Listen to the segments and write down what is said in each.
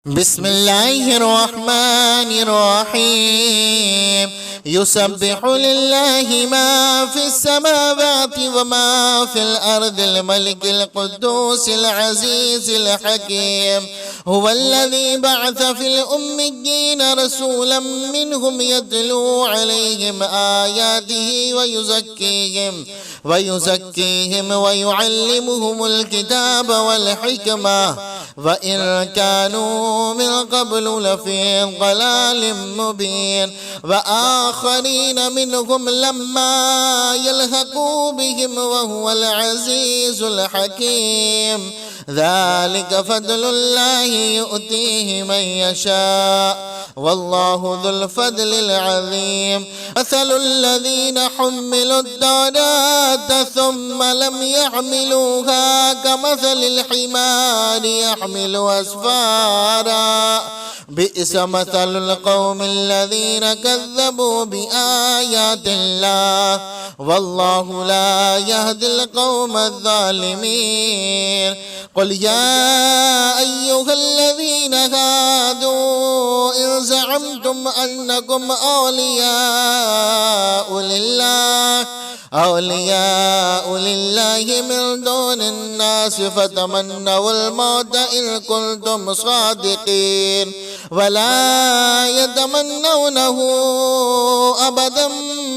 بسم الله الرحمن الرحيم يسبح لله ما في السماوات وما في الأرض الملك القدوس العزيز الحكيم هو الذي بعث في الأميين رسولا منهم يتلو عليهم آياته ويزكيهم ويعلمهم الكتاب والحكمة وإن كانوا من قبل لفي ضلال مبين وآخرين منهم لما يلحقوا بهم وهو العزيز الحكيم ذلك فضل الله يؤتيه من يشاء والله ذو الفضل العظيم مثل الذين حملوا التوراة ثم لم يحملوها كمثل الحمار يحمل أسفارا بئس مثل القوم الذين كذبوا بآيات الله والله لا يهدي القوم الظالمين قل يا أيها الذين هادوا إن زعمتم أنكم أولياء لله من دون الناس فتمنوا الموت إن كنتم صادقين ولا يتمنونه أبدا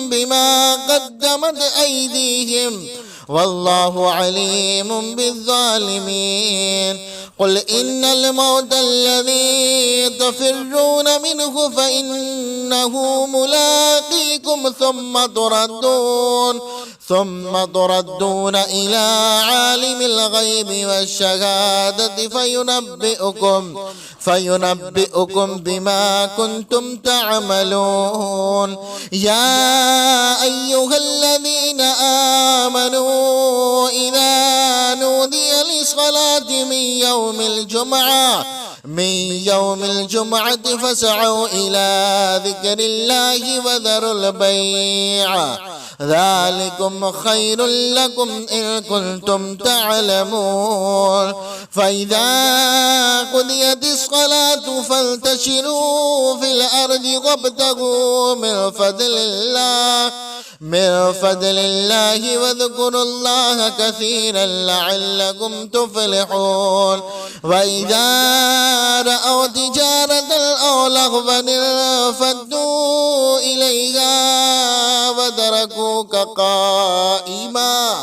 بما قدمت أيديهم والله عليم بالظالمين قل إن الموت الذي تفرون منه فإنه ملاقيكم ثم تردون إلى عالم الغيب والشهادة فينبئكم بما كنتم تعملون يا أيها الذين آمنوا إذا نودي للصلاة من يوم الجمعة فاسعوا إلى ذكر الله وذروا البيع ذلكم خير لكم إن كنتم تعلمون فإذا قضيت الصلاة فانتشروا في الأرض وابتغوا من فضل الله واذكروا الله كثيرا لعلكم تفلحون وإذا رأوا تجارة أو لهوا انفضوا إليها وتركوك قائما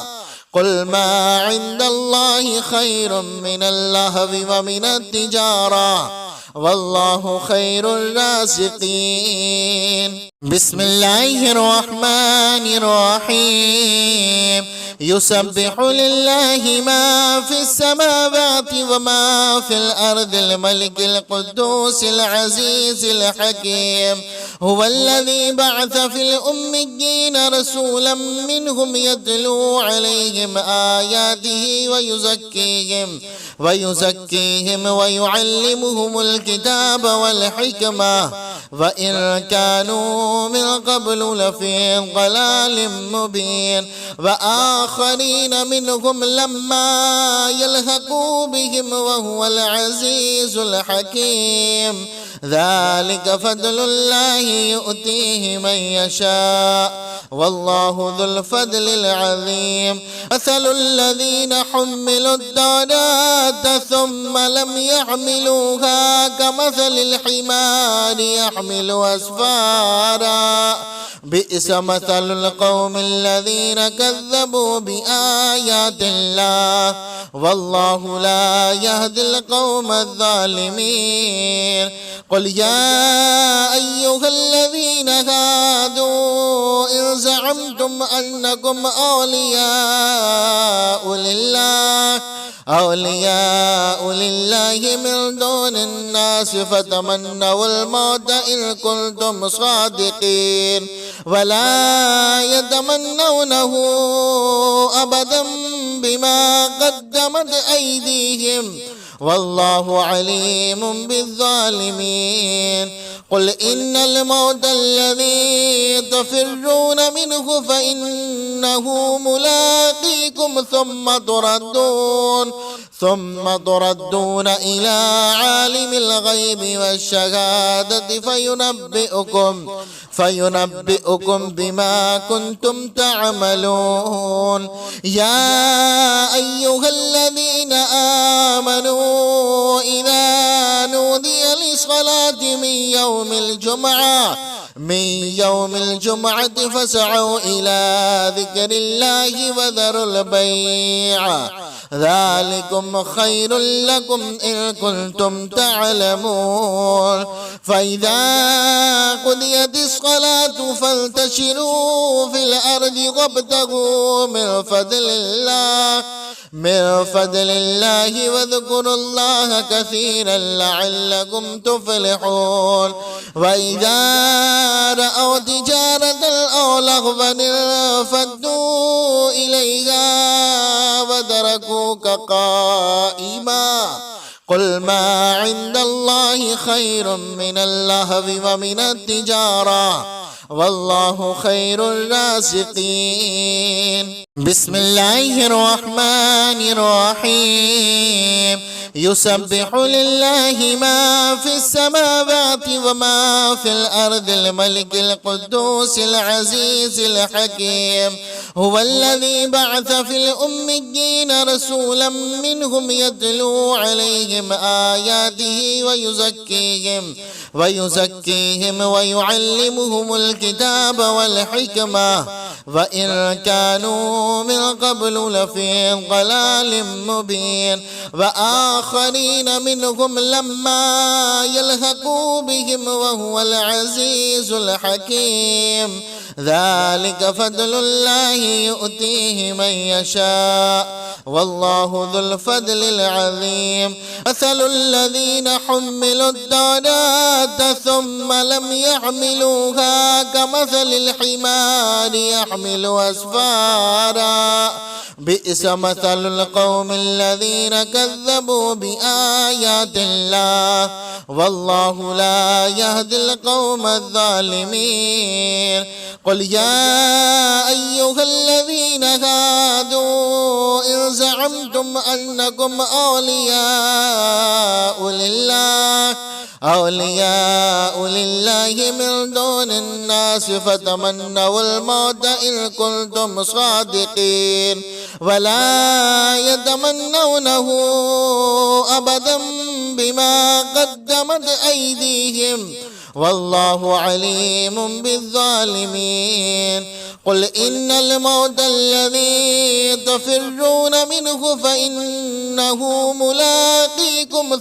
قل ما عند الله خير من اللهو ومن التجارة والله خير الرازقين بسم الله الرحمن الرحيم يسبح لله ما في السماوات وما في الأرض الملك القدوس العزيز الحكيم هو الذي بعث في الأميين رسولا منهم يتلو عليهم آياته ويزكيهم ويعلمهم الكتاب والحكمة وإن كانوا من قبل لفي ضلال مبين وآخرين منهم لما يلحقوا بهم وهو العزيز الحكيم ذلك فضل الله يؤتيه من يشاء والله ذو الفضل العظيم مثل الذين حملوا التوراة ثم لم يحملوها كمثل الحمار يحمل أسفارا بئس مثل القوم الذين كذبوا بآيات الله والله لا يهدي القوم الظالمين قل يا أيها الذين هادوا إن زعمتم أنكم أولياء لله من دون الناس فتمنوا الموت إن كنتم صادقين ولا يتمنونه أبدا بما قدمت أيديهم والله عليم بالظالمين قل إن الموت الذي تفرون منه فإنه ملاقيكم عليكم ثم تردون إلى عالم الغيب والشهادة فينبئكم بما كنتم تعملون. يا أيها الذين آمنوا إذا نودي للصلاة من يوم الجمعة فاسعوا إلى ذكر الله وذروا البيع ذلكم خير لكم إن كنتم تعلمون. فإذا قضيت الصلاة فانتشروا في الأرض وابتغوا من فضل الله واذكروا الله كثيرا لعلكم تفلحون. وإذا رأوا تجارة أو لهوا انفضوا إليها وتركوك قائما قل ما عند الله خير من اللهو ومن التجارة والله خير الرازقين. بسم الله الرحمن الرحيم. يسبح لله ما في السماوات وما في الأرض الملك القدوس العزيز الحكيم. هو الذي بعث في الأميين رسولا منهم يتلو عليهم آياته ويزكيهم ويعلمهم الكتاب والحكمة وإن كانوا من قبل لفي ضلال مبين. وآخرين منهم لما يلحقوا بهم وهو العزيز الحكيم. ذلك فضل الله يؤتيه من يشاء والله ذو الفضل العظيم. مثل الذين حملوا التوراة ثم لم يحملوها كمثل الحمار يحمل أسفارا بئس مثل القوم الذين كذبوا بآيات الله والله لا يهدي القوم الظالمين. قل يا أيها الذين هادوا إن زعمتم أنكم أولياء لله من دون الناس فتمنوا الموت إن كنتم صادقين ولا يتمنونه أبدا بما قدمت أيديهم والله عليم بالظالمين. قل إن الموت الذي تفرون منه فإنه ملاقيكم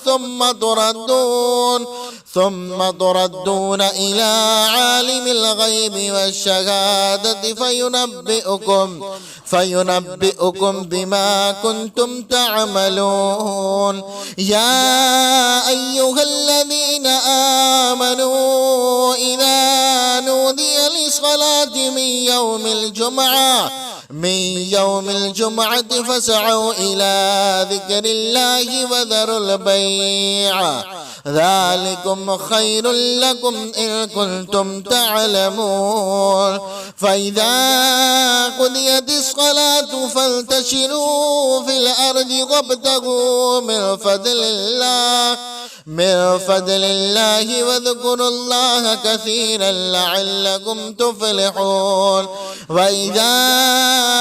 ثم تردون إلى عالم الغيب والشهادة فينبئكم بما كنتم تعملون. يا أيها الذين آمنوا إذا نودي للصلاة من يوم الجمعة فاسعوا إلى ذكر الله وذروا البيع ذلكم خير لكم إن كنتم تعلمون. فإذا قضيت الصلاة فانتشروا في الأرض وابتغوا من فضل الله واذكروا الله كثيرا لعلكم تفلحون. وإذا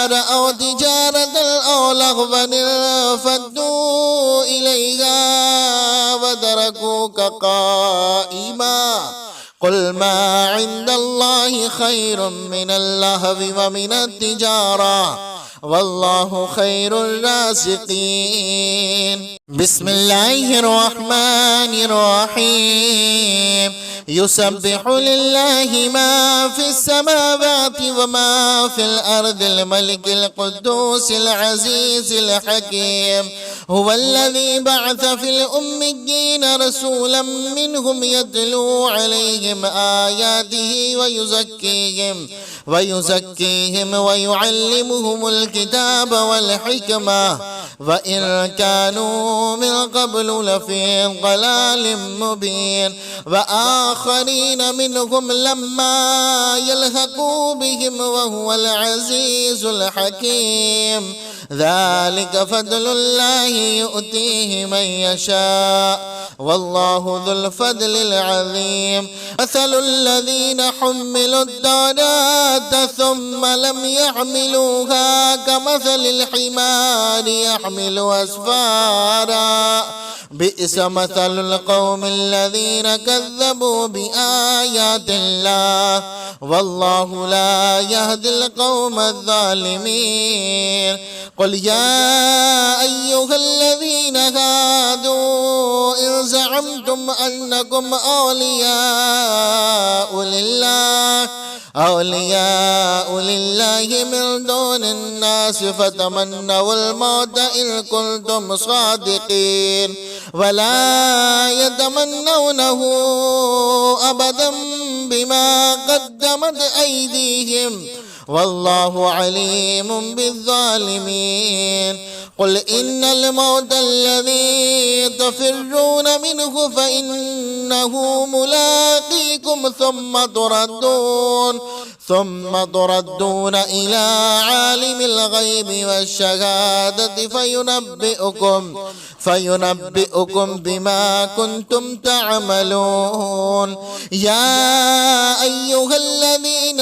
رأوا تجارة أو لهوا انفضوا إليها وتركوك قائما قل ما عند الله خير من اللهو ومن التجارة والله خير الرازقين. بسم الله الرحمن الرحيم. يسبح لله ما في السماوات وما في الأرض الملك القدوس العزيز الحكيم. هو الذي بعث في الأميين رسولا منهم يتلو عليهم آياته ويزكيهم ويعلمهم الكتاب والحكمة وإن كانوا من قبل لفي ضلال مبين. وآخرين منهم لما يلحقوا بهم وهو العزيز الحكيم. ذلك فضل الله يؤتيه من يشاء والله ذو الفضل العظيم مثل الذين حملوا التوراة ثم لم يحملوها كمثل الحمار يحمل أسفارا بئس مثل القوم الذين كذبوا بآيات الله والله لا يهدي القوم الظالمين قل يا أيها الذين هادوا إن زعمتم أنكم أولياء لله من دون الناس فتمنوا الموت إن كنتم صادقين ولا يتمنونه أبدا بما قدمت أيديهم والله عليم بالظالمين قل إن الموت الذي تفرون منه فإنه ملاقيكم ثم تردون إلى عالم الغيب والشهادة فينبئكم بما كنتم تعملون يا أيها الذين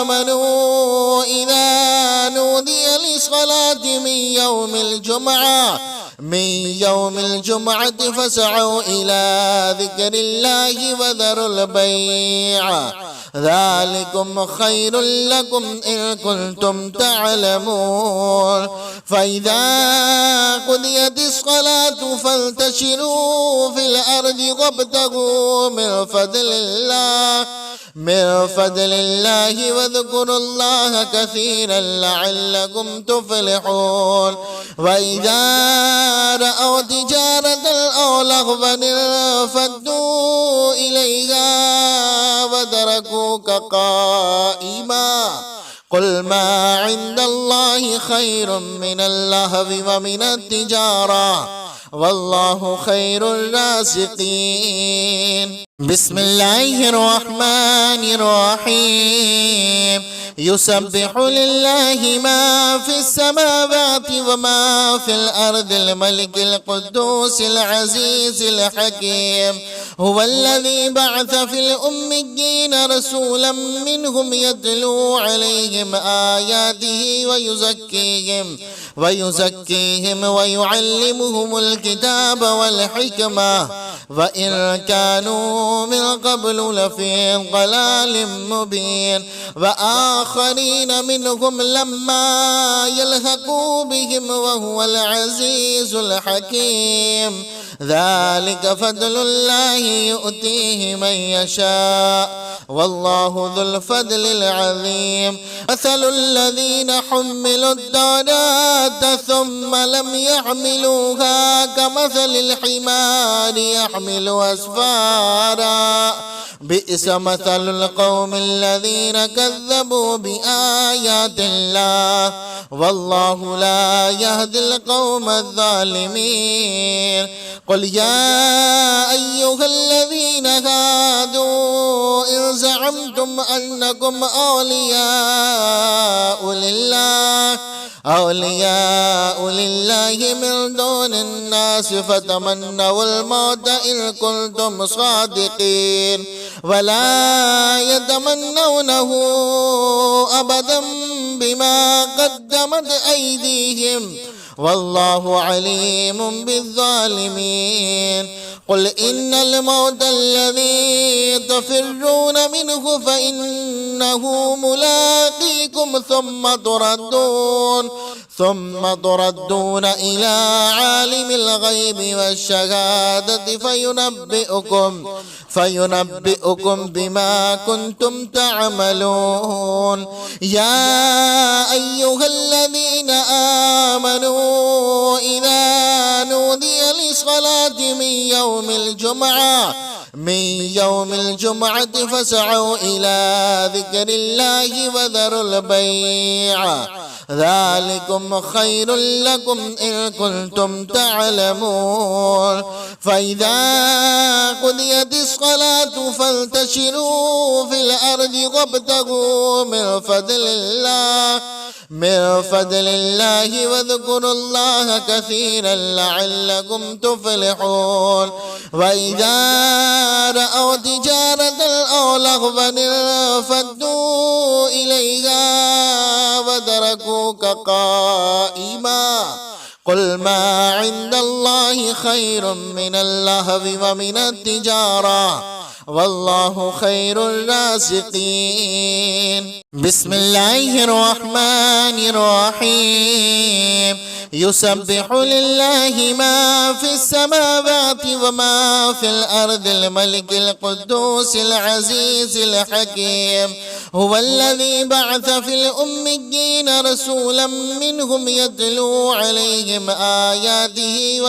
آمنوا إذا نودي للصلاة من يوم الجمعة فاسعوا إلى ذكر الله وذروا البيع ذلكم خير لكم إن كنتم تعلمون فإذا قضيت الصلاة فانتشروا في الأرض وابتغوا من فضل الله واذكروا الله كثيرا لعلكم تفلحون وإذا رأوا تجارة أو لهوا انفضوا إليها وتركوك قائما قل ما عند الله خير من اللهو ومن التجارة والله خير الرازقين بسم الله الرحمن الرحيم يسبح لله ما في السماوات وما في الأرض الملك القدوس العزيز الحكيم هو الذي بعث في الأميين رسولا منهم يتلو عليهم آياته ويزكيهم ويعلمهم الكتاب والحكمة وإن كانوا من قبل لفي ضلال مبين وآخرين منهم لما يلحقوا بهم وهو العزيز الحكيم ذلك فضل الله يؤتيه من يشاء والله ذو الفضل العظيم مثل الذين حملوا التوراة ثم لم يحملوها كمثل الحمار يحمل أسفارا بئس مثل القوم الذين كذبوا بآيات الله والله لا يهدي القوم الظالمين قل يا أيها الذين هادوا إن زعمتم أنكم أولياء لله من دون الناس فتمنوا الموت إن كنتم صادقين ولا يتمنونه أبدا بما قدمت أيديهم والله عليم بالظالمين قل إن الموت الذي تفرون منه فإنه ملاقيكم ثم تردون إلى عالم الغيب والشهادة فينبئكم بما كنتم تعملون يا أيها الذين آمنوا إذا نودي للصلاة من يوم الجمعة فاسعوا إلى ذكر الله وذروا البيع ذلكم خير لكم إن كنتم تعلمون فإذا قضيت الصلاة فانتشروا في الأرض وابتغوا من فضل الله واذكروا الله كثيرا لعلكم تفلحون وإذا رأوا تجارة أو لهوا انفضوا إليها وتركوك قائما قل ما عند الله خير من اللهو ومن التجارة والله خير الرازقين بسم الله الرحمن الرحيم يسبح لله ما في السماوات وما في الأرض الملك القدوس العزيز الحكيم هو الذي بعث في الأميين رسولا منهم يتلو عليهم آياته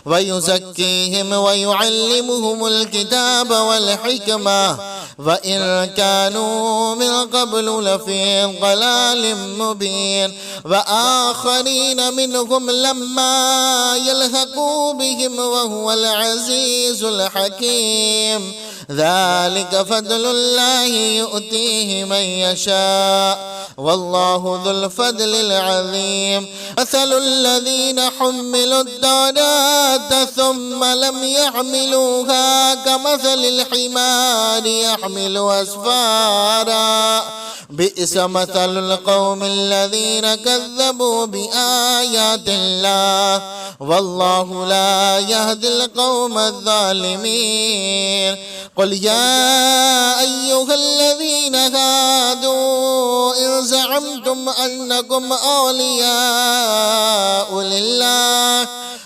ويزكيهم ويعلمهم الكتاب والحكمة وإن كانوا من قبل لفي ضلال مبين وآخرين منهم لما يلحقوا بهم وهو العزيز الحكيم ذلك فضل الله يؤتيه من يشاء والله ذو الفضل العظيم مثل الذين حملوا التوراة ثم لم يحملوها كمثل الحمار يحمل أسفارا بئس مثل القوم الذين كذبوا بآيات الله والله لا يهدي القوم الظالمين قل يا أيها الذين هادوا إن زعمتم أنكم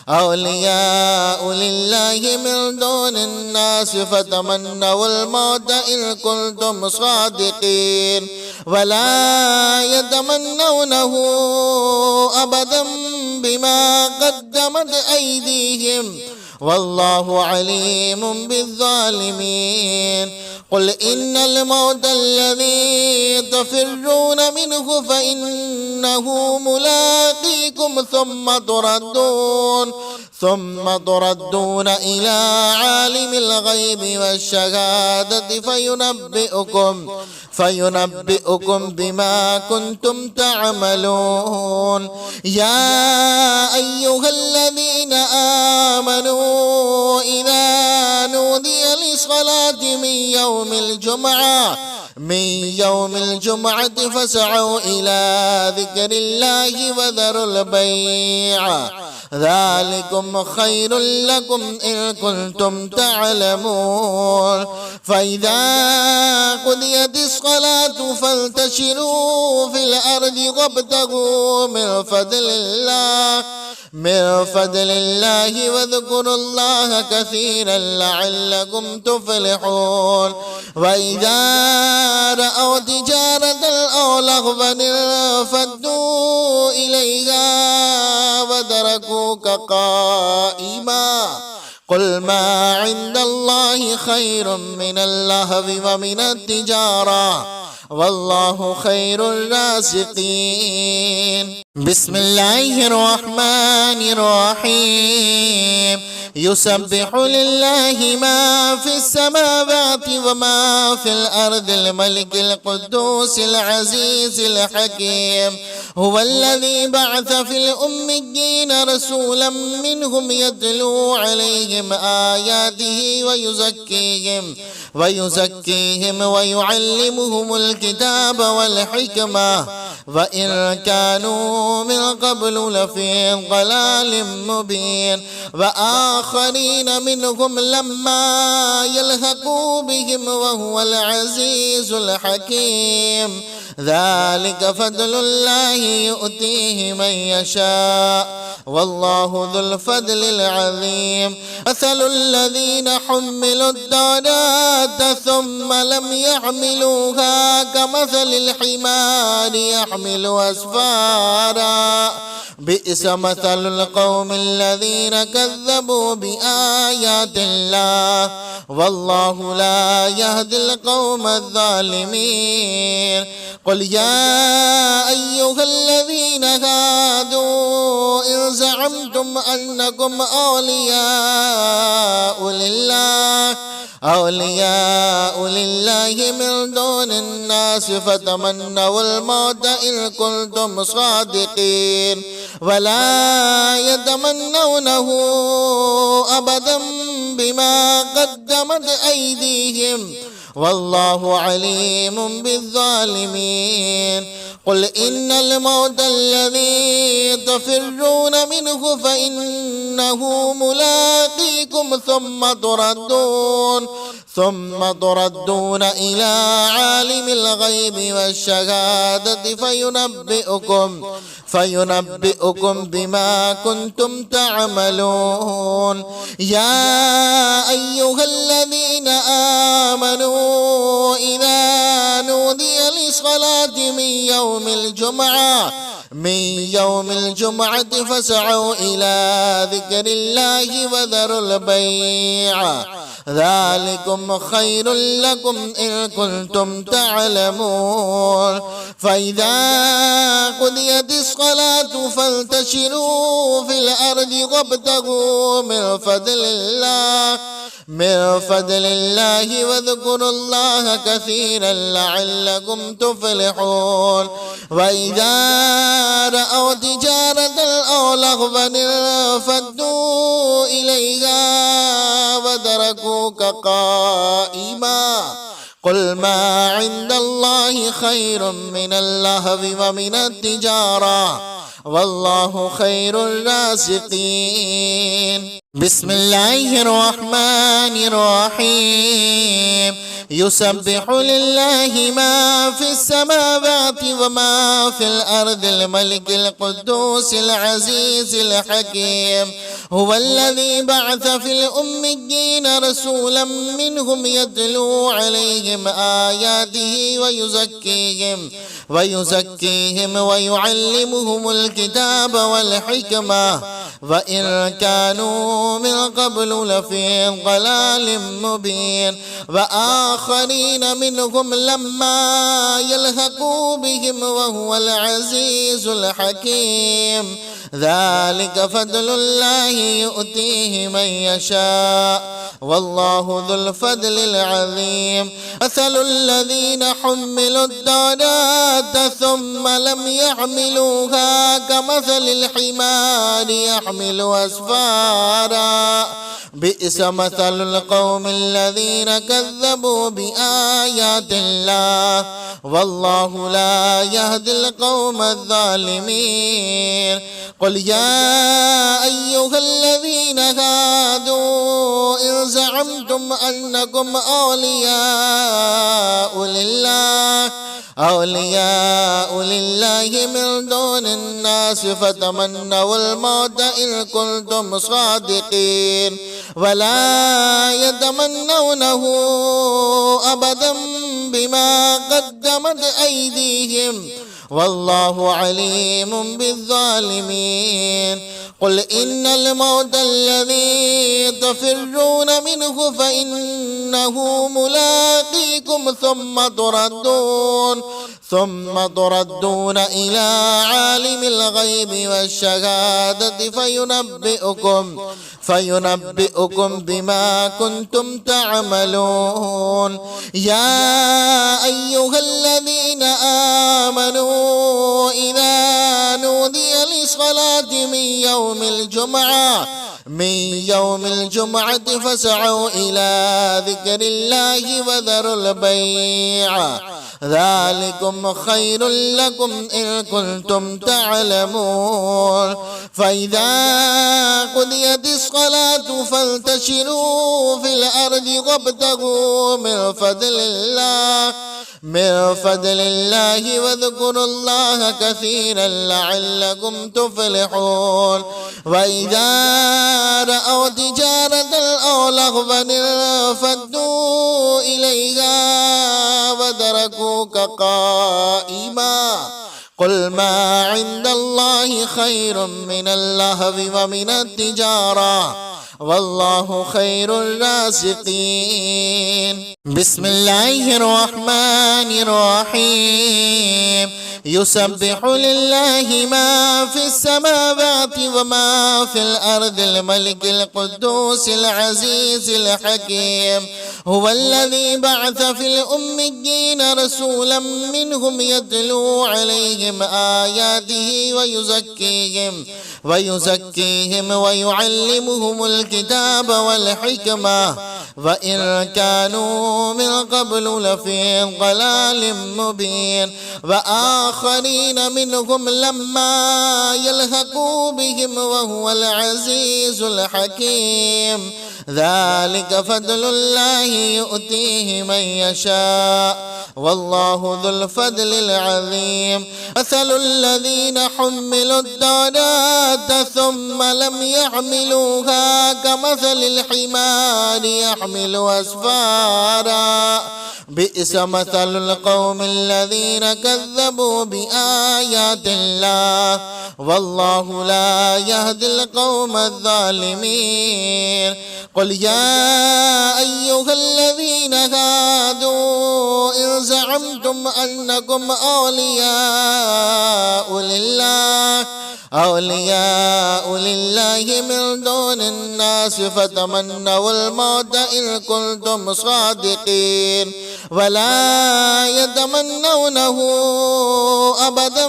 أولياء لله من دون الناس فتمنوا الموت إن كنتم صادقين ولا يتمنونه أبدا بما قدمت أيديهم والله عليم بالظالمين قل إن الموت الذي تفرون منه فإنه ملاقيكم ثم تردون إلى عالم الغيب والشهادة فينبئكم بما كنتم تعملون يا أيها الذين آمنوا إذا نودي للصلاة من يوم الجمعة فاسعوا إلى ذكر الله وذروا البيع ذلكم خير لكم إن كنتم تعلمون فإذا قضيت الصلاة فانتشروا في الأرض وابتغوا من فضل الله واذكروا الله كثيرا لعلكم تفلحون وإذا رأوا تجارة أو لهوا انفضوا إليها وتركوك قائما قل ما عند الله خير من اللهو ومن التجارة والله خير الرازقين بسم الله الرحمن الرحيم يسبح لله ما في السماوات وما في الأرض الملك القدوس العزيز الحكيم هو الذي بعث في الأميين رسولا منهم يتلو عليهم آياته ويزكيهم ويعلمهم الكتاب والحكمة وإن كانوا من قبل لفي ضلال مبين وآخرين منهم لما يلحقوا بهم وهو العزيز الحكيم ذلك فضل الله يؤتيه من يشاء والله ذو الفضل العظيم مثل الذين حملوا التوراة ثم لم يحملوها كمثل الحمار يحمل أسفارا بئس مثل القوم الذين كذبوا بآيات الله والله لا يهدي القوم الظالمين. قل يا أيها الذين هادوا إن زعمتم أنكم أولياء لله من دون الناس فتمنوا الموت إن كنتم صادقين ولا يتمنونه أبدا بما قدمت أيديهم والله عليم بالظالمين. قل إن الموت الذي تفرون منه فإنه ملاقيكم ثم تردون إلى عالم الغيب والشهادة فينبئكم بما كنتم تعملون. يا أيها الذين آمنوا إذا نودي للصلاة من يوم الجمعة فاسعوا إلى ذكر الله وذروا البيع ذلكم خير لكم إن كنتم تعلمون. فإذا قضيت الصلاة فانتشروا في الأرض وابتغوا من فضل الله واذكروا الله كثيرا لعلكم تفلحون. وإذا رأوا تجارة أو لهوا انفضوا إليها وتركوك قائما قل ما عند الله خير من اللهو ومن التجارة والله خير الرازقين. بسم الله الرحمن الرحيم. يسبح لله ما في السماوات وما في الأرض الملك القدوس العزيز الحكيم. هو الذي بعث في الأميين رسولا منهم يتلو عليهم آياته ويزكيهم ويعلمهم الكتاب والحكمة وإن كانوا من قبل لفي ضلال مبين. وآخرين منهم لما يلحقوا بهم وهو العزيز الحكيم. ذلك فضل الله يؤتيه من يشاء والله ذو الفضل العظيم. مثل الذين حملوا التوراة ثم لم يحملوها كمثل الحمار يحمل أسفارا بئس مثل القوم الذين كذبوا بآيات الله والله لا يهدي القوم الظالمين. قل يا أيها الذين هادوا إن زعمتم أنكم أولياء لله من دون الناس فتمنوا الموت إن كنتم صادقين ولا يتمنونه أبدا بما قدمت أيديهم والله عليم بالظالمين. قل إن الموت الذي تفرون منه فإنه ملاقيكم ثم تردون إلى عالم الغيب والشهادة فينبئكم بما كنتم تعملون. يا أيها الذين آمنوا إذا نودي للصلاة من يوم الجمعة فاسعوا إلى ذكر الله وذروا البيع ذلكم خير لكم إن كنتم تعلمون. فإذا قضيت الصلاة فانتشروا في الأرض وابتغوا من فضل الله واذكروا الله كثيرا لعلكم تفلحون. وإذا رأوا تجارة أو لهوا انفضوا إليها وتركوك قائما قل ما عند الله خير من اللهو ومن التجارة والله خير الرازقين. بسم الله الرحمن الرحيم. يسبح لله ما في السماوات وما في الأرض الملك القدوس العزيز الحكيم. هو الذي بعث في الأميين رسولا منهم يتلو عليهم آياته ويزكيهم ويعلمهم الكتاب والحكمة وإن كانوا من قبل لفي ضلال مبين. وآخرين منهم لما يلحقوا بهم وهو العزيز الحكيم. ذلك فضل الله يؤتيه من يشاء والله ذو الفضل العظيم. مثل الذين حملوا التوراة ثم لم يحملوها كمثل الحمار يحمل أسفارا بئس مثل القوم الذين كذبوا بآيات الله والله لا يهدي القوم الظالمين. قل يا أيها الذين هادوا إن زعمتم أنكم أولياء لله من دون الناس فتمنوا الموت إن كنتم صادقين ولا يتمنونه أبدا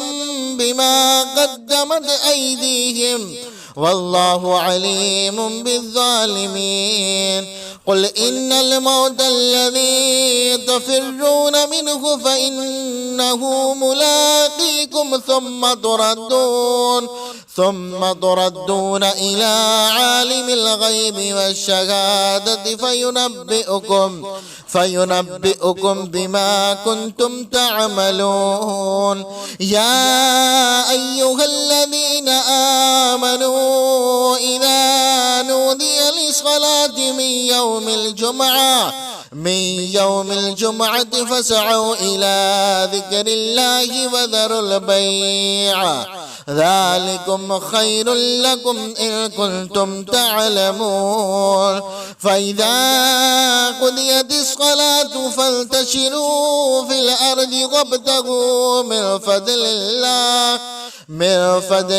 بما قدمت أيديهم والله عليم بالظالمين. قل إن الموت الذي تفرون منه فإنه ملاقيكم ثم تردون إلى عالم الغيب والشهادة فينبئكم بما كنتم تعملون. يا أيها الذين آمنوا إذا نودي للصلاة من يوم الجمعة فاسعوا إلى ذكر الله وذروا البيع ذلكم خير لكم إن كنتم تعلمون. فإذا قضيت الصلاة فانتشروا في الأرض وابتغوا من فضل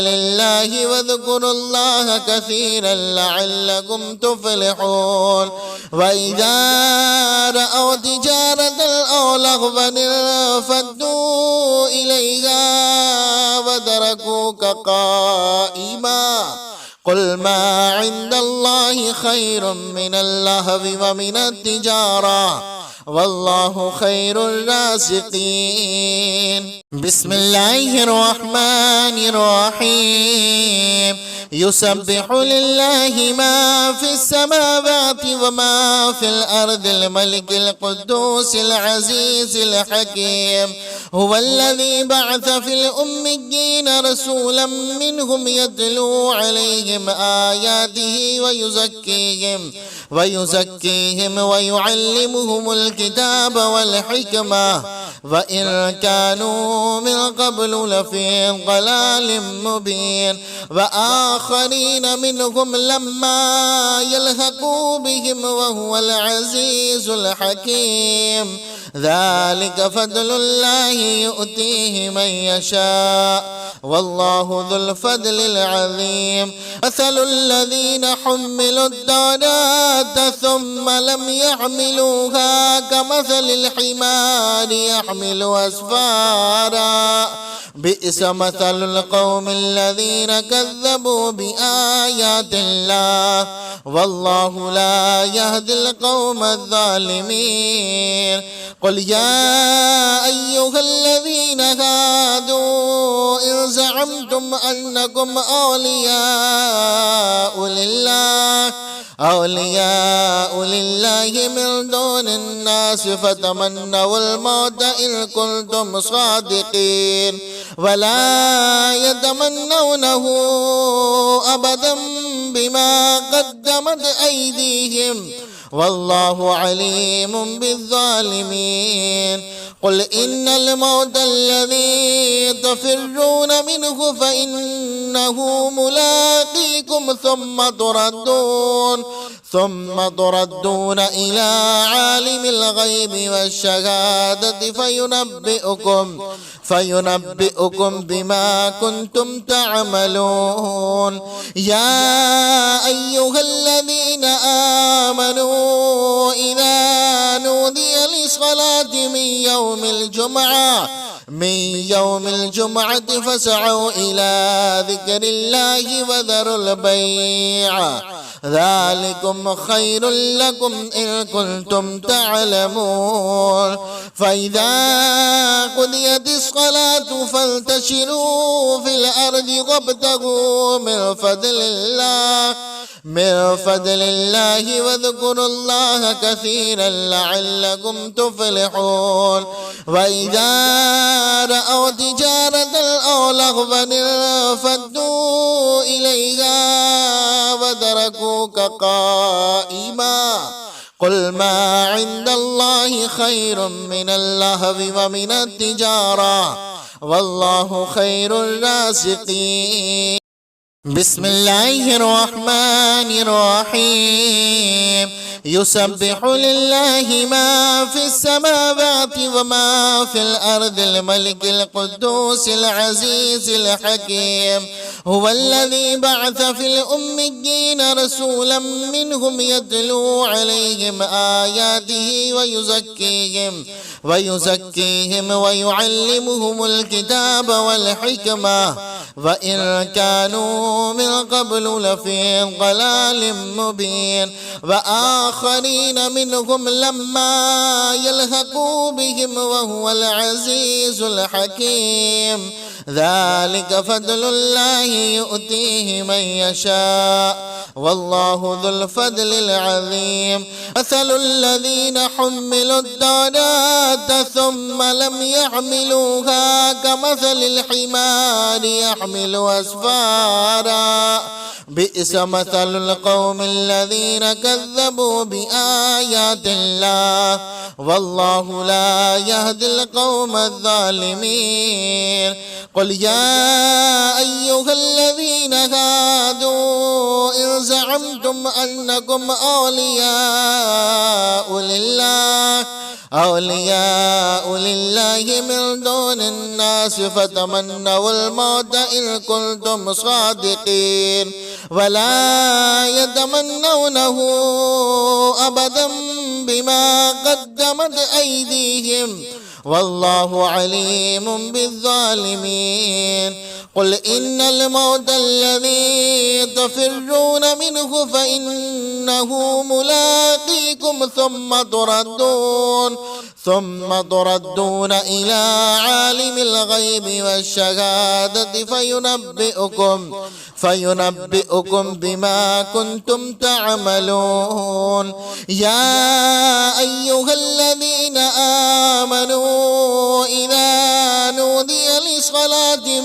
الله واذكروا الله كثيرا لعلكم تفلحون. وإذا رأوا تجارة أو لهوا انفضوا إليها وتركوك قائما. قل ما عند الله خير من اللهو ومن التجارة والله خير الرازقين. بسم الله الرحمن الرحيم. يسبح لله ما في السماوات وما في الأرض الملك القدوس العزيز الحكيم. هو الذي بعث في الأميين رسولا منهم يتلو عليهم آياته ويزكيهم ويعلمهم الكتاب والحكمة وإن كانوا من قبل لفي ضلال مبين. وآخرين منهم لما يلحقوا بهم وهو العزيز الحكيم. ذلك فضل الله يؤتيه من يشاء والله ذو الفضل العظيم. مثل الذين حملوا التوراة ثم لم يحملوها كمثل الحمار يحمل أسفارا بئس مثل القوم الذين كذبوا بآيات الله والله لا يهدي القوم الظالمين. قل يا أيها الذين هادوا إن زعمتم أنكم أولياء لله من دون الناس فتمنوا الموت إن كنتم صادقين ولا يتمنونه أبدا بما قدمت أيديهم والله عليم بالظالمين. قل إن الموت الذي تفرون منه فإنه ملاقيكم ثم تردون إلى عالم الغيب والشهادة فينبئكم بما كنتم تعملون. يا أيها الذين آمنوا إذا نودي للصلاة من يوم الجمعة فاسعوا إلى ذكر الله وذروا البيع ذلكم خير لكم إن كنتم تعلمون. فإذا قضيت الصلاة فانتشروا في الأرض وابتغوا من فضل الله واذكروا الله كثيرا لعلكم تفلحون. وإذا رأوا تجارة أو لغوا انفضوا إليها وتركوك قائما. قل ما عند الله خير من اللهو ومن التجارة والله خير الرازقين. بسم الله الرحمن الرحيم. يسبح لله ما في السماوات وما في الأرض الملك القدوس العزيز الحكيم. هو الذي بعث في الأميين رسولا منهم يتلو عليهم آياته ويزكيهم ويعلمهم الكتاب والحكمة وإن كانوا من قبل لفي ضلال مبين. وآخرين منهم لما يلحقوا بهم وهو العزيز الحكيم. ذلك فضل الله يؤتيه من يشاء والله ذو الفضل العظيم. مثل الذين حملوا التوراة ثم لم يحملوها كمثل الحمار يحمل أسفارا بئس مثل القوم الذين كذبوا بآيات الله والله لا يهدي القوم الظالمين. قل يا أيها الذين هادوا إن زعمتم أنكم أولياء لله من دون الناس فتمنوا الموت إن كنتم صادقين ولا يتمنونه أبدا بما قدمت أيديهم والله عليم بالظالمين. قل إن الموت الذي تفرون منه فإنه ملاقيكم ثم تردون إلى عالم الغيب والشهادة فينبئكم بما كنتم تعملون. يا أيها الذين آمنوا إذا نودي للصلاة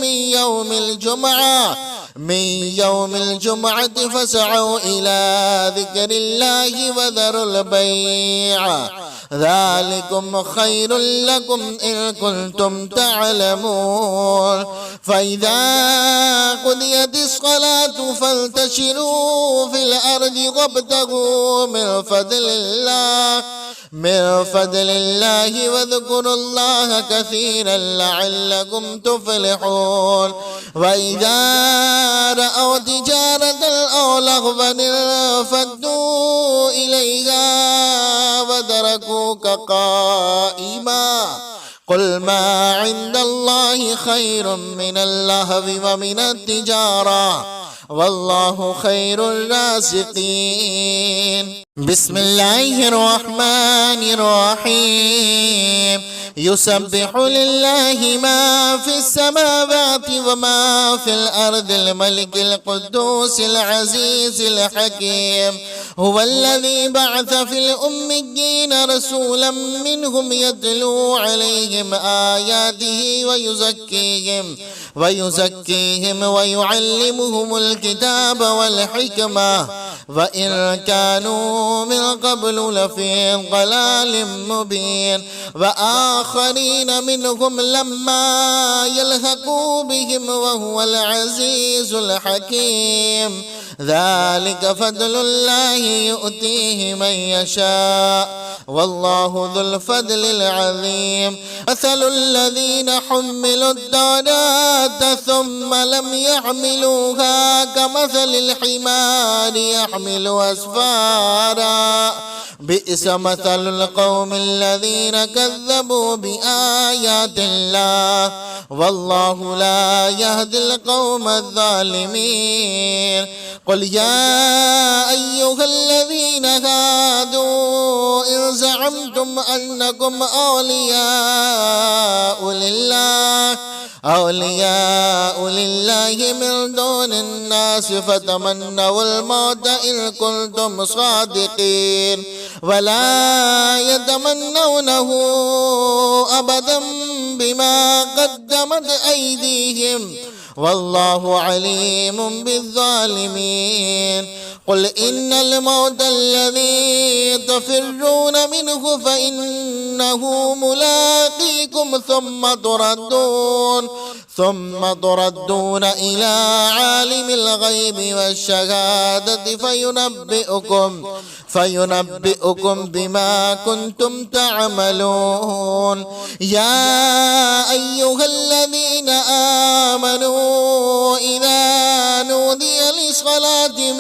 من يوم الجمعة فاسعوا إلى ذكر الله وذروا البيع ذلكم خير لكم إن كنتم تعلمون. فإذا قضيت الصلاة فانتشروا في الأرض وابتغوا من فضل الله واذكروا الله كثيرا لعلكم تفلحون. وإذا رأوا تجارة أو لغوا انفضوا إليها وتركوك قائما. قل ما عند الله خير من اللهو ومن التجارة والله خير الرازقين. بسم الله الرحمن الرحيم. يسبح لله ما في السماوات وما في الأرض الملك القدوس العزيز الحكيم. هو الذي بعث في الأميين رسولا منهم يتلو عليهم آياته ويزكيهم ويعلمهم الكتاب والحكمة وإن كانوا من قبل لفي ضلال مبين. وآخرين وآخرين منهم لما يلحقوا بهم وهو العزيز الحكيم ذلك فضل الله يؤتيه من يشاء والله ذو الفضل العظيم مثل الذين حملوا التوراة ثم لم يحملوها كمثل الحمار يحمل أسفارا بئس مثل القوم الذين كذبوا بآيات الله والله لا يهدي القوم الظالمين قل يا أيها الذين هادوا إن زعمتم أنكم أولياء لله من دون الناس فتمنوا الموت إن كنتم صادقين ولا يتمنونه أبدا بما قدمت أيديهم والله عليم بالظالمين قل إن الموت الذي تفرون منه فإنه ملاقيكم ثم تردون إلى عالم الغيب والشهادة فينبئكم بما كنتم تعملون يا أيها الذين آمنوا إذا نودي للصلاة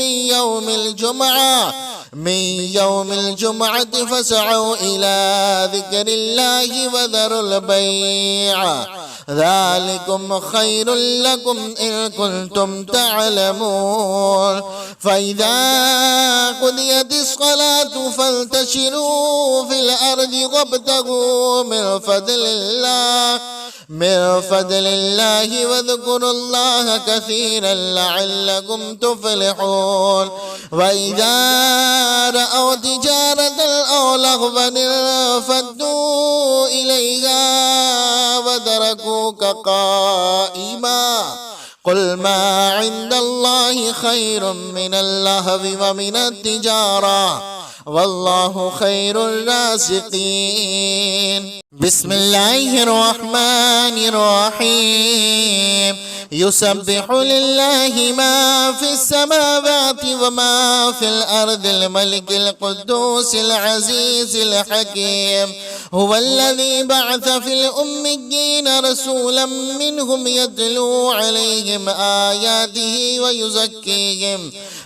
من يوم الجمعة فاسعوا إلى ذكر الله وذروا البيع ذلكم خير لكم إن كنتم تعلمون فإذا قضيت الصلاة فانتشروا في الأرض وابتغوا من فضل الله واذكروا الله كثيرا لعلكم تفلحون وإذا رأوا تجارة أو لهوا انفضوا إليها وتركوك قائما قل ما عند الله خير من اللهو ومن التجارة والله خير الرازقين بسم الله الرحمن الرحيم يسبح لله ما في السماوات وما في الأرض الملك القدوس العزيز الحكيم هو الذي بعث في الأميين رسولا منهم يتلو عليهم آياته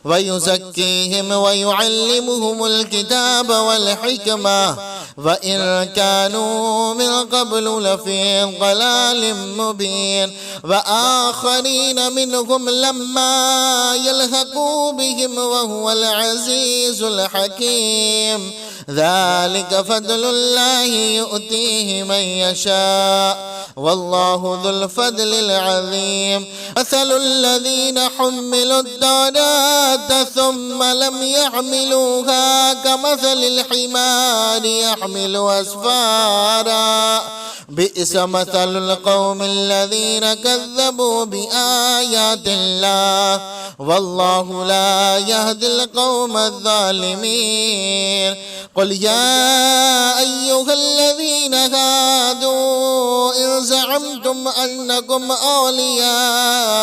ويزكيهم ويعلمهم الكتاب والحكمة وإن كانوا من قبل لفي ضلال مبين وآخرين منهم لما يلحقوا بهم وهو العزيز الحكيم ذلك فضل الله يؤتيه من يشاء والله ذو الفضل العظيم مثل الذين حملوا التوراة ثم لم يحملوها كمثل الحمار يحمل أسفارا بئس مثل القوم الذين كذبوا بآيات الله والله لا يهدي القوم الظالمين قل يا أيها الذين هادوا إن زعمتم أنكم أولياء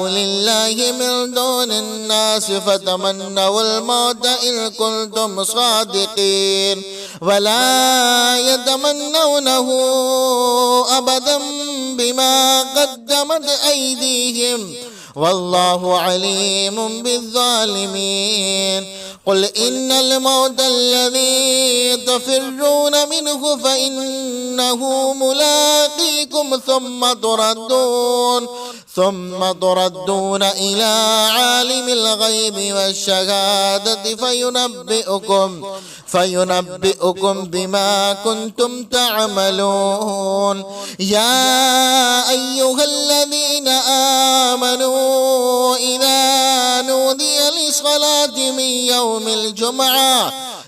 لله من دون الناس فتمنوا الموت إن كنتم صادقين ولا يتمنونه أبدا بما قدمت أيديهم والله عليم بالظالمين قل إن الموت الذي تفرون منه فإنه ملاقيكم ثم تردون إلى عالم الغيب والشهادة فينبئكم بما كنتم تعملون يا أيها الذين آمنوا إذا نودي للصلاة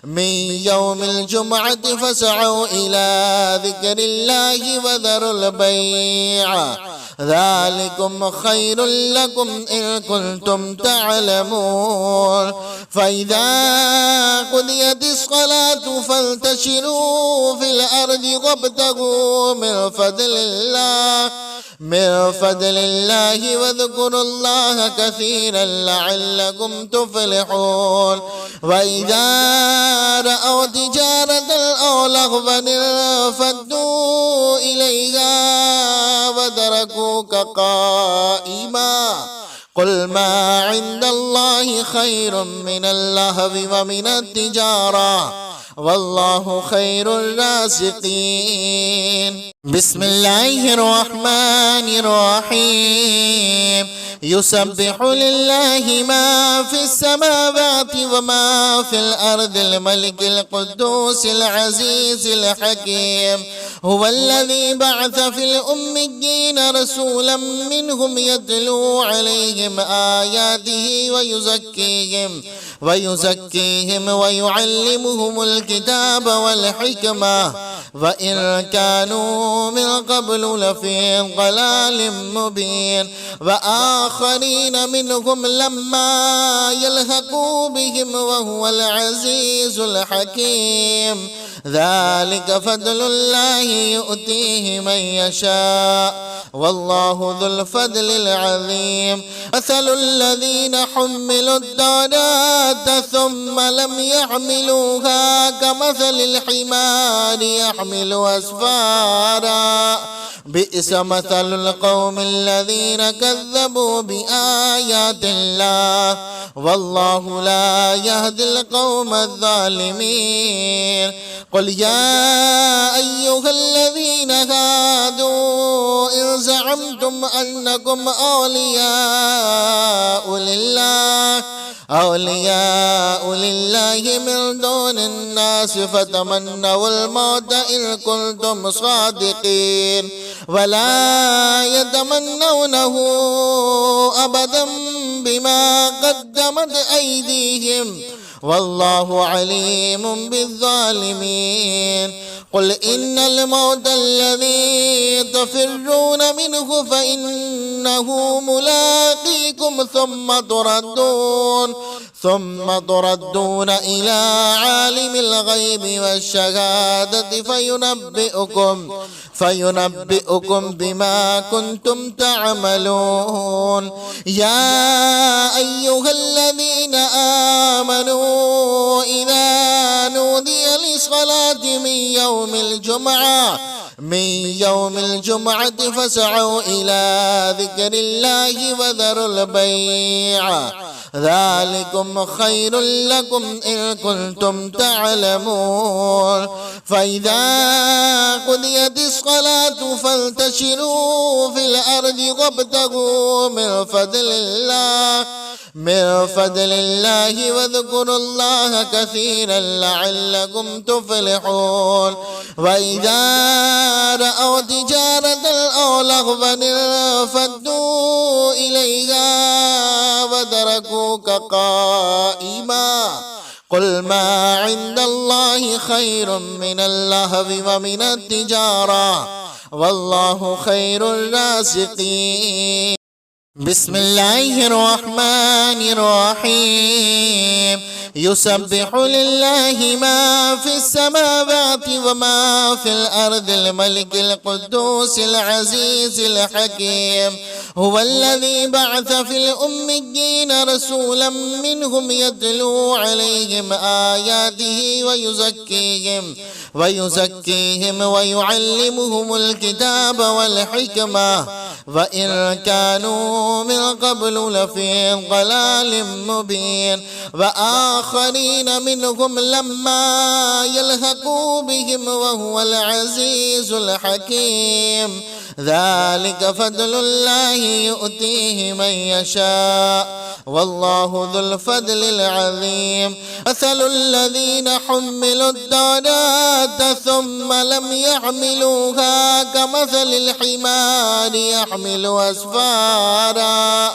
من يوم الجمعة فاسعوا إلى ذكر الله وذروا البيع ذلكم خير لكم إن كنتم تعلمون فإذا قضيت الصلاة فانتشروا في الأرض وابتغوا من فضل الله واذكروا الله كثيرا لعلكم تفلحون. وإذا رأوا تجارة أو لهوا انفضوا إليها وتركوك قائما قل ما عند الله خير من اللهو ومن التجارة والله خير الرازقين. بسم الله الرحمن الرحيم. يسبح لله ما في السماوات وما في الأرض الملك القدوس العزيز الحكيم. هو الذي بعث في الأميين رسولا منهم يتلو عليهم آياته ويزكيهم ويعلمهم الكتاب والحكمة وإن كانوا من قبل لفي ضلال مبين. وآخرين منهم لما يلحقوا بهم وهو العزيز الحكيم. ذلك فضل الله يؤتيه من يشاء والله ذو الفضل العظيم. مثل الذين حملوا التوراة ثم لم يحملوها كمثل الحمار يحمل أسفارا بئس مثل القوم الذين كذبوا بآيات الله والله لا يهدي القوم الظالمين. قل يا أيها الذين هادوا إن زعمتم أنكم أولياء لله من دون الناس فتمنوا الموت إن كنتم صادقين ولا يتمنونه أبدا بما قدمت أيديهم والله عليم بالظالمين. قل إن الموت الذي تفرون منه فإنه ملاقيكم ثم تردون إلى عالم الغيب والشهادة فينبئكم بما كنتم تعملون. يا أيها الذين آمنوا إذا نودي للصلاة من يوم الجمعة فاسعوا إلى ذكر الله وذروا البيع ذلكم خير لكم إن كنتم تعلمون. فإذا قضيت الصلاة فانتشروا في الأرض وابتغوا من فضل الله واذكروا الله كثيرا لعلكم تفلحون. وإذا رأوا تجارة أو لهوا انفضوا إليها وتركوك قائما قل ما عند الله خير من اللهو ومن التجارة والله خير الرازقين. بسم الله الرحمن الرحيم. يسبح لله ما في السماوات وما في الأرض الملك القدوس العزيز الحكيم. هو الذي بعث في الأميين رسولا منهم يتلو عليهم آياته ويزكيهم ويعلمهم الكتاب والحكمة وإن كانوا من قبل لفي ضلال مبين. وآخرين منهم لما يلحقوا بهم وهو العزيز الحكيم. ذلك فضل الله يؤتيه من يشاء والله ذو الفضل العظيم. مثل الذين حملوا التوراة ثم لم يحملوها كمثل الحمار يحمل أسفارا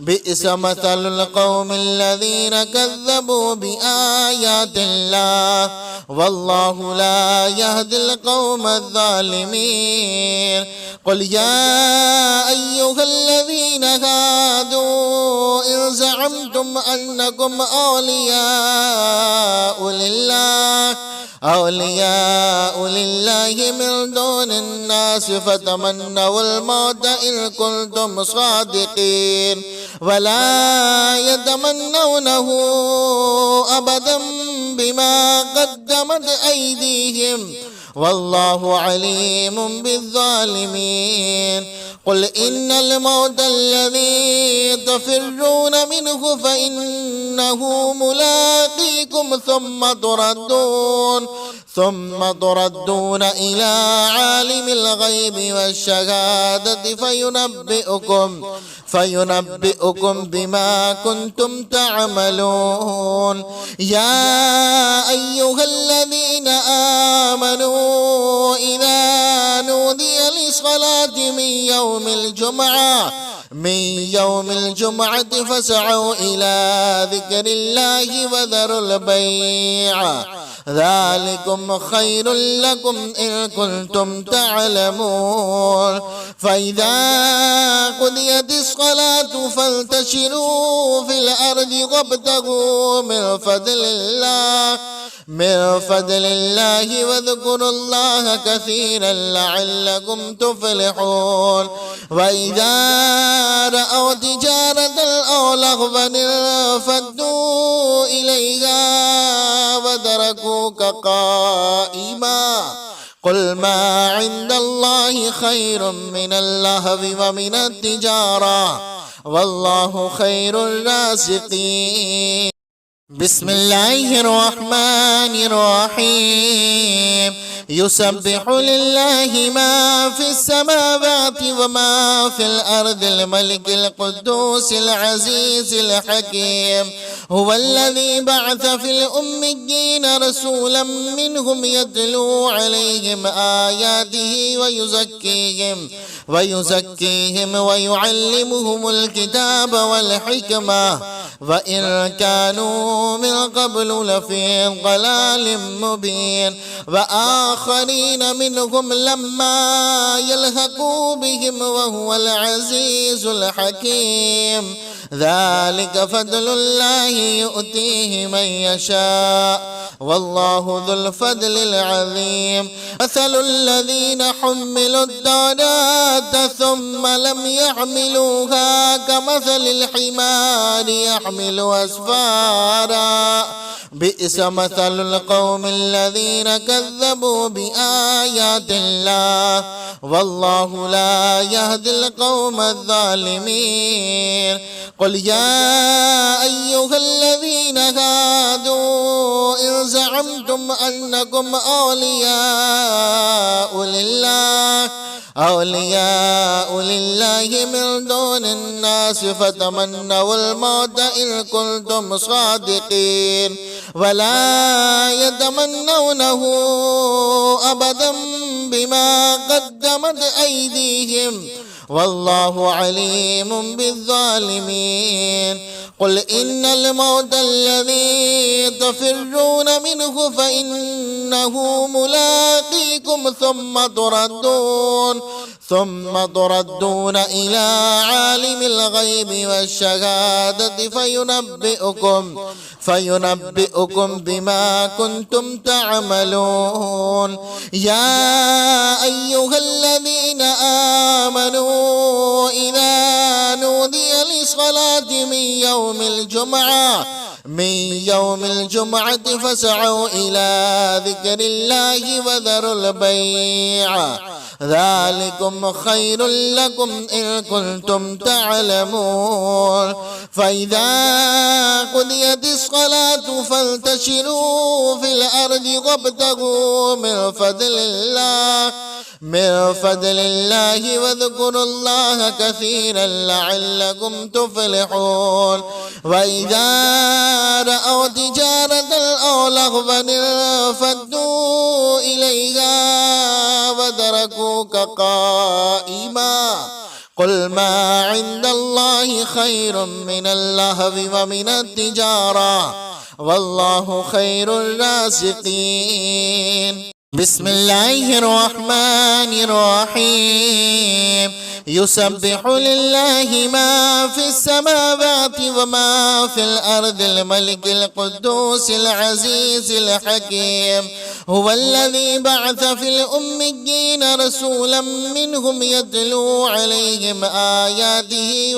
بئس مثل القوم الذين كذبوا بآيات الله والله لا يهدي القوم الظالمين. قل يا أيها الذين هادوا إن زعمتم أنكم أولياء لله من دون الناس فتمنوا الموت إن كنتم صادقين ولا يتمنونه أبدا بما قدمت أيديهم والله عليم بالظالمين. قل إن الموت الذي تفرون منه فإنه ملاقيكم ثم تردون إلى عالم الغيب والشهادة فينبئكم بما كنتم تعملون. يا أيها الذين آمنوا إذا نودي للصلاة من يوم الجمعة فاسعوا إلى ذكر الله وذروا البيع ذلكم خير لكم إن كنتم تعلمون. فإذا قضيت الصلاة فانتشروا في الأرض وابتغوا من فضل الله واذكروا الله كثيرا لعلكم تفلحون. وإذا رأوا تجارة أو لهوا انفضوا إليها وتركوك قائما قل ما عند الله خير من اللهو ومن التجارة والله خير الرازقين. بسم الله الرحمن الرحيم. يسبح لله ما في السماوات وما في الأرض الملك القدوس العزيز الحكيم. هو الذي بعث في الأميين رسولا منهم يتلو عليهم آياته ويزكيهم ويعلمهم الكتاب والحكمة وإن كانوا من قبل لفي ضلال مبين. وآخرين منهم لما يلحقوا بهم وهو العزيز الحكيم. ذلك فضل الله يؤتيه من يشاء والله ذو الفضل العظيم. مثل الذين حملوا التوراة ثم لم يحملوها كمثل الحمار يحمل أسفارا بئس مثل القوم الذين كذبوا بآيات الله والله لا يهدي القوم الظالمين. قل يا أيها الذين هادوا إن زعمتم أنكم أولياء لله من دون الناس فتمنوا الموت إن كنتم صادقين ولا يتمنونه أبدا بما قدمت أيديهم والله عليم بالظالمين. قل إن الموت الذي تفرون منه فإنه ملاقيكم ثم تردون إلى عالم الغيب والشهادة فينبئكم بما كنتم تعملون. يا أيها الذين آمنوا إذا نودي للصلاة من يوم الجمعة فاسعوا إلى ذكر الله وذروا البيع ذلكم خير لكم إن كنتم تعلمون. فإذا قضيت الصلاة فانتشروا في الأرض وابتغوا من فضل الله واذكروا الله كثيرا لعلكم تفلحون. وإذا رأوا تجارة أو لهوا انفضوا إليها وتركوك قائما قل ما عند الله خير من اللهو ومن التجارة والله خير الرازقين. بسم الله الرحمن الرحيم. يسبح لله ما في السماوات وما في الأرض الملك القدوس العزيز الحكيم. هو الذي بعث في الأميين رسولا منهم يتلو عليهم آياته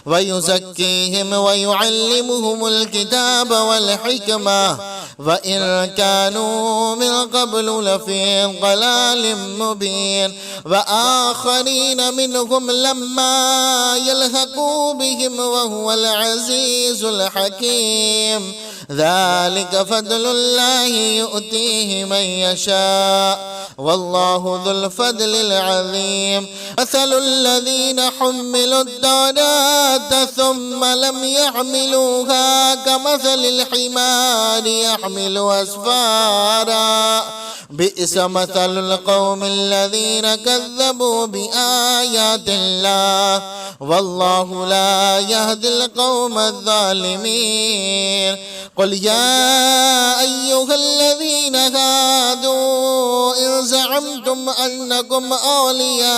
ويزكيهم ويعلمهم الكتاب والحكمة وإن كانوا من قبل لفي ضلال مبين. وآخرين منهم لما يلحقوا بهم وهو العزيز الحكيم. ذلك فضل الله يؤتيه من يشاء والله ذو الفضل العظيم. مثل الذين حملوا التوراة ثم لم يحملوها كمثل الحمار يحمل أسفارا بئس مثل القوم الذين كذبوا بآيات الله والله لا يهدي القوم الظالمين. قل يا أيها الذين هادوا إن زعمتم أنكم أولياء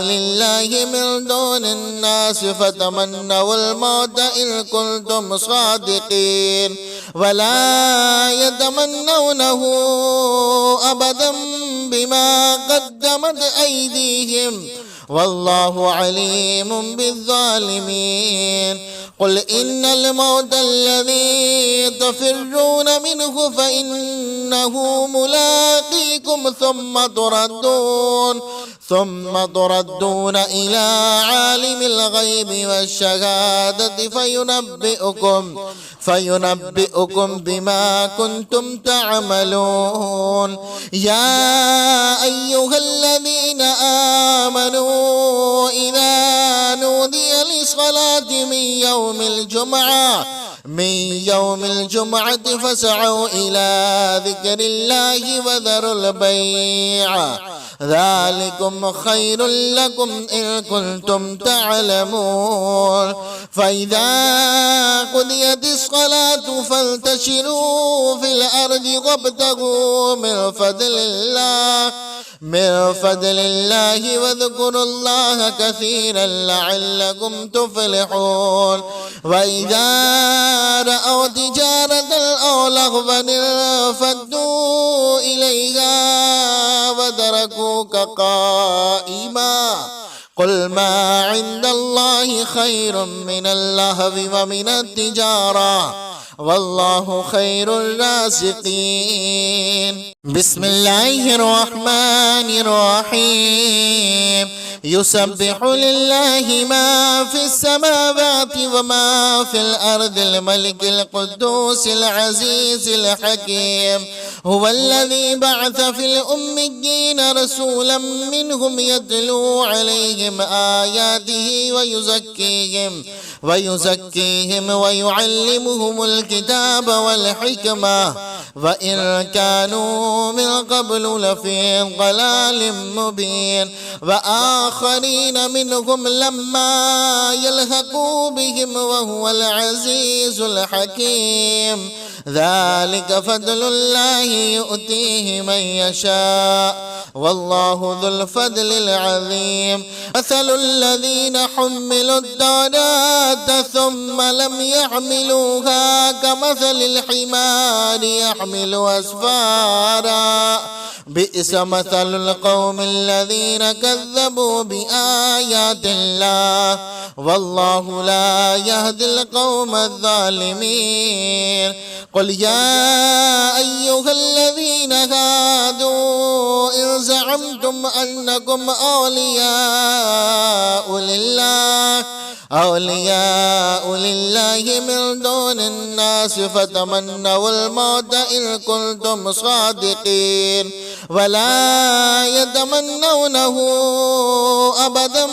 لله من دون الناس فتمنوا الموت إن كنتم صادقين ولا يتمنونه أبدا بما قدمت أيديهم والله عليم بالظالمين. قل إن الموت الذي تفرون منه فإنه ملاقيكم ثم تردون إلى عالم الغيب والشهادة فينبئكم بما كنتم تعملون. يا أيها الذين آمنوا إذا نودي للصلاة من يوم الجمعة فاسعوا إلى ذكر الله وذروا البيع ذلكم خير لكم إن كنتم تعلمون. فإذا قضيت الصلاة فانتشروا في الأرض وابتغوا من فضل الله واذكروا الله كثيرا لعلكم تفلحون. وإذا رأوا تجارة أو لهوا انفضوا إليها وتركوك قائما. قل ما عند الله خير من اللهو ومن التجارة والله خير الرازقين. بسم الله الرحمن الرحيم. يسبح لله ما في السماوات وما في الأرض الملك القدوس العزيز الحكيم. هو الذي بعث في الأميين رسولا منهم يتلو عليهم آياته ويزكيهم ويعلمهم الكتاب والحكمة وإن كانوا من قبل لفي ضلال مبين. وآخرين منهم لما يلحقوا بهم وهو العزيز الحكيم. ذلك فضل الله يؤتيه من يشاء والله ذو الفضل العظيم. مثل الذين حملوا التوراة ثم لم يحملوها كمثل الحمار يحمل أسفارا بئس مثل القوم الذين كذبوا بآيات الله والله لا يهدي القوم الظالمين. قل يا أيها الذين هادوا إن زعمتم أنكم أولياء لله من دون الناس فتمنوا الموت إن كنتم صادقين ولا يتمنونه أبدا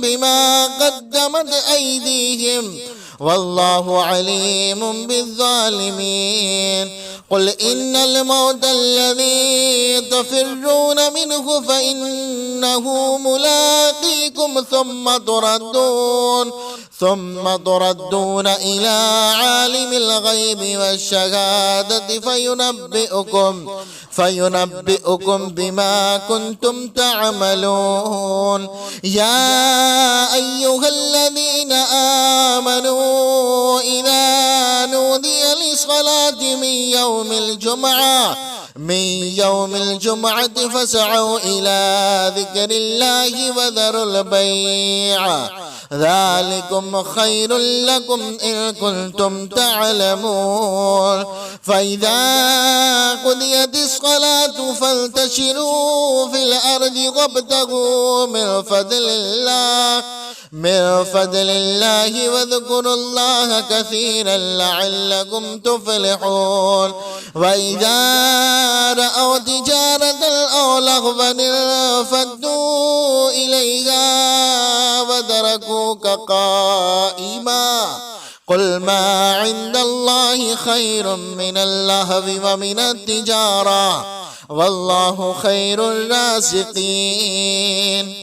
بما قدمت أيديهم والله عليم بالظالمين. قل إن الموت الذي تفرون منه فإنه ملاقيكم ثم تردون إلى عالم الغيب والشهادة فينبئكم بما كنتم تعملون. يا أيها الذين آمنوا إذا نودي للصلاة من يوم الجمعة فاسعوا إلى ذكر الله وذروا البيع ذلكم خير لكم إن كنتم تعلمون. فإذا قضيت الصلاة فانتشروا في الأرض وابتغوا من فضل الله واذكروا الله كثيرا لعلكم تفلحون. وإذا رأوا تجارة أو لهوا انفضوا إليها وتركوك قائما. قل ما عند الله خير من اللهو ومن التجارة والله خير الرازقين.